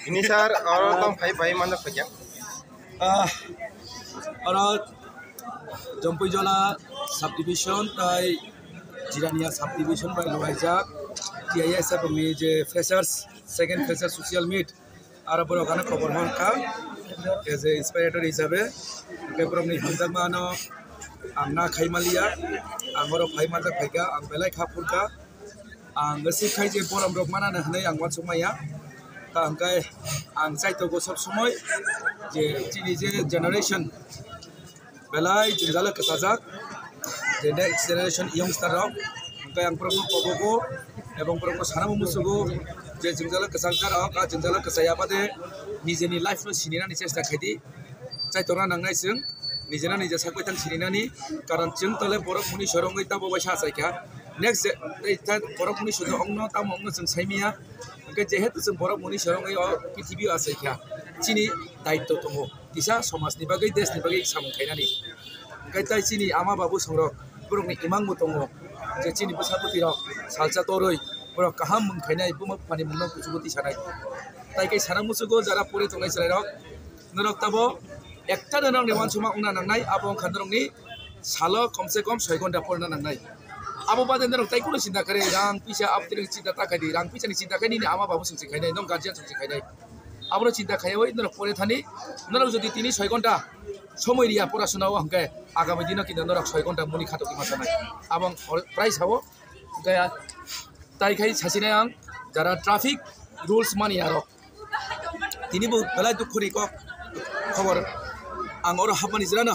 Ini sar orang tong pai mana saja. Orang Jampai Jola subdivision tai Jirania subdivision by Loaja TIS pemi je freshers second freshers social meet ara boro kana khobor manka as a inspirator hisabe kebrom ni hanjak mano angna khaimalia angoro phai manjak phaika ang belai khapurka ang gasi khai je boram rok mana na hnai ang wansumaya ta angkai ang saito go sob somoy je chini je generation belai jinjala kesajak the next generation youngster rok angkai ang proko pogo ebong proko sanamu musugo je jinjala kesangkar rok a jinjala kesaya pade nijeni life no sinina ni chesta khaidi chaitora nangnai sing nijena nija sakwaitan sininani karon chung tole borok muni sorongai tabo baisa saikha next borok muni sodo ongno tamo ongno chung saimia angkai jehetu chung borok muni sorongai prithibi asaikha chini daitto tongo kisa somajni bagai desni bagai samung khainani angkai tai chini ama babu songrok borokni imangmu tongo je chini basapati rok salcha toroi borok kaham mung khainai buma pani mungno kuchuguti sanai tai kai sana musugo jara pore tongai sarai rok norok tabo একটা নরং নেওয়ান সময় উনা নাংনাই আবং খান্দরংনি সালো কমসে কম 6 ঘন্টা পড়না নাংনাই আবো বাদে নরং তাই কোনো চিন্তা করে রাং পিছা আপতির চিন্তা তাকাই দি রাং পিছানি চিন্তা খাই নি আমা বাবু সুচি খাইনাই নং গার্জিয়ান সুচি খাইনাই আবো চিন্তা খাই ওই নরং পরে থানি নরং যদি তিনি 6 ঘন্টা সময় রিয়া পড়াশোনাও হাঙ্কায় আগামী দিনও কিন্তু নরং 6 ঘন্টা মুনি খাতকি মাসানাই আবং প্রাইস হাবো গায়া তাই খাই সাসিনাই আং যারা ট্রাফিক রুলস মানি আরো তিনি বহু বেলায় দুঃখরি খবর ang oro hapani jirana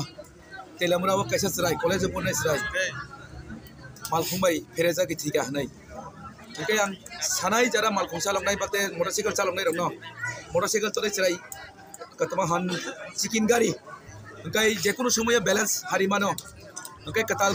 telamura wa kaisa sirai college pornai sirai malkhungbai fereza ki thika hanai okay ang sanai jara malkhung salongnai bate motorcycle chalongnai rokno motorcycle chole sirai katama han chicken gari okay jekono somoy balance hari mano okay katal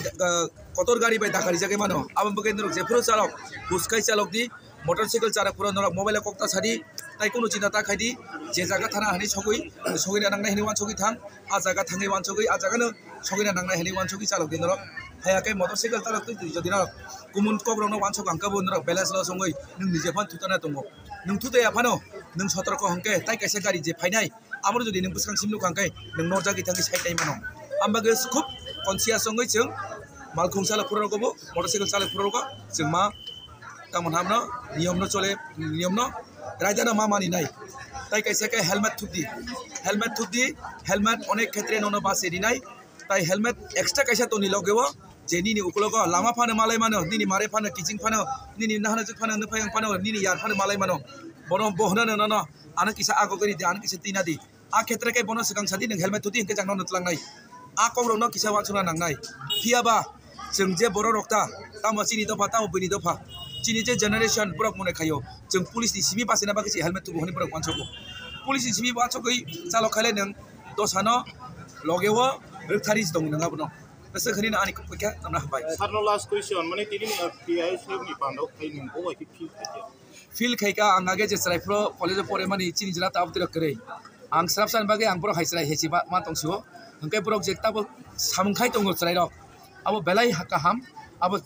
kotor gari bai dakari jagai mano abam bagai norok jefuro chalok buskai chalok di motorcycle chara pura norok mobile kokta sadi tai kono cinta ta khaidi je jaga thana hani sogoi na nangnai hani wan sogi thang a jaga thangai wan sogi a jaga no sogoi na nangnai hani wan sogi chalok din norok haya kai motorcycle chalok tu jodi norok kumun kobrong no wan sog angka bo norok balance lo songoi nung nije phan tutana tongo nung tutai aphano nung sotorko hangkai tai kaisa gari je phainai amro jodi nung busang simnu hangkai nung norjagi thangi sai tai mano ambaga khub conscious songoi chung malkhung sala pura ko motorcycle sala pura ko chung ma tamon hamno niyom no chole niyom no রাইদানা মামানি নাই তাই কাইসা কাই helmet থুদি helmet অনেক ক্ষেত্রে ননো বাসেরি নাই তাই helmet extra কাইসা তো নি লগেও যে নিনি উকলগ লামা ফানে মালাই মানো নিনি মারে ফানে কিচিং ফানো নিনি নাহানা জুক ফানো নফায়াং ফানো নিনি ইয়ার ফানে মালাই মানো বনো বহনা নন আনা কিসা আগো করি দি আনা কিসা তিনা দি আ ক্ষেত্রে কাই বনো সগাং সাদি নং হেলমেট থুদি হিকে জাংনো নতলাং নাই আ কংরো ন কিসা ওয়াচুনা নাংনাই ফিয়াবা जों जे बर' रक्ता तामो चिनि दफा तामो बैनि दफा चिनि जे जेनेरेशन ब्रक मने खायो जों पुलिस नि सिबि बासिना बाखि हेलमेट तुबो हनि ब्रक वानसको पुलिस नि सिबि वानसकै चालक खाले नों दसानो लगेवो रथारिस दं नङा बनो बेसे खनि आनि कक्या नना हाबाय सारनो लास्ट क्वेश्चन माने तिनि पीआईएस नि पानो खैनि को बायदि फील खायका आं आगे जे सरायफ्रो कलेज परे माने चिनि जिला ताब तिरक करे आं साबसान बागे आं ब्रक हाइसराय हेसिबा मा तंसो हंके ब्रक जेक्ताबो सामखाय दङ सराय रक abo belai hakaham abo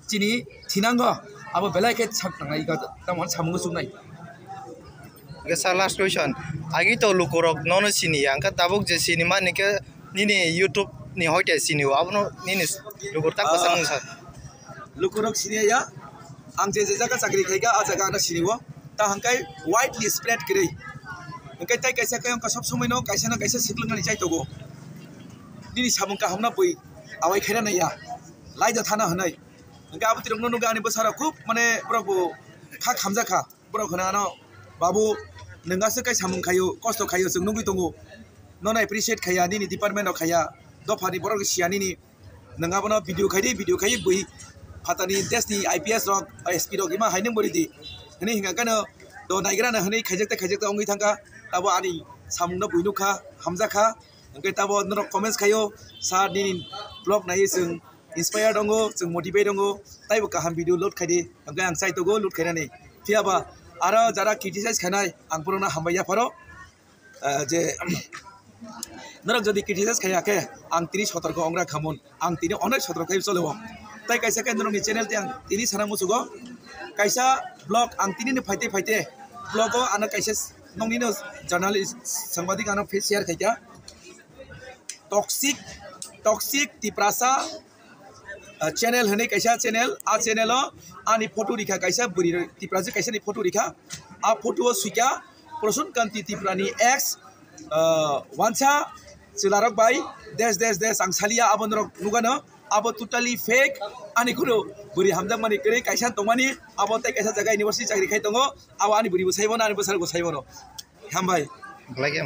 chini thinango abo belai ke chaknai ga tamon samungo sungai gesa last question agi to lukorok nono sini angka tabuk je cinema nike nini youtube ni hoite sini abono nini lukor tak pasang sa lukorok sini ya ang je jaga chakri khaiga a jaga na siniwo ta hangkai widely spread kiri hangkai tai kaisa kai ang sob somoi no kaisa na kaisa siklungani chai togo nini samungka hamna boi awai khaira naya laida thana hanai nga abu tirong no gani basara khub mane brabo kha khamja kha bro khana no babu nonga se kai samung khayo kosto khayo jung nungui tongo non appreciate khaya ni department of khaya do phani bro siani ni nonga bono video khai bui phatani desni ips rok sp rok ima hainung bori di hani hinga kana do naigra na hani khajekta ongui thangka tabo ani samung no buinu kha hamja kha angkai tabo norok comments khayo sa ni blog nai jung inspire dongo jung motivate dongo taibo kaham video load khaidi angkai ang sai togo load khaina ni fiaba ara jara criticize khanai ang purona hambaya pharo je norok jodi criticize khaya ke ang tini sotorko ongra khamon ang tini onek sotorko khai cholo tai kaisa kai nong ni channel te ang tini sana musugo kaisa blog ang tini ne faite blog o ana kaisa nong ni no journalist sangbadik ana share khaika toxic tiprasa channel hane kaisa channel a channel o ani photo rikha kaisa buri tiprasa kaisa ni photo rikha a photo o suika prosun kanti tiprani x wancha silarok bai des ang salia abon rok nugano abo totally fake ani kuno buri hamdang mani kere kaisa tongmani abo tai kaisa jaga university chakri khai tongo abo ani buri bo saibona ani bosar go saibono hambai lagi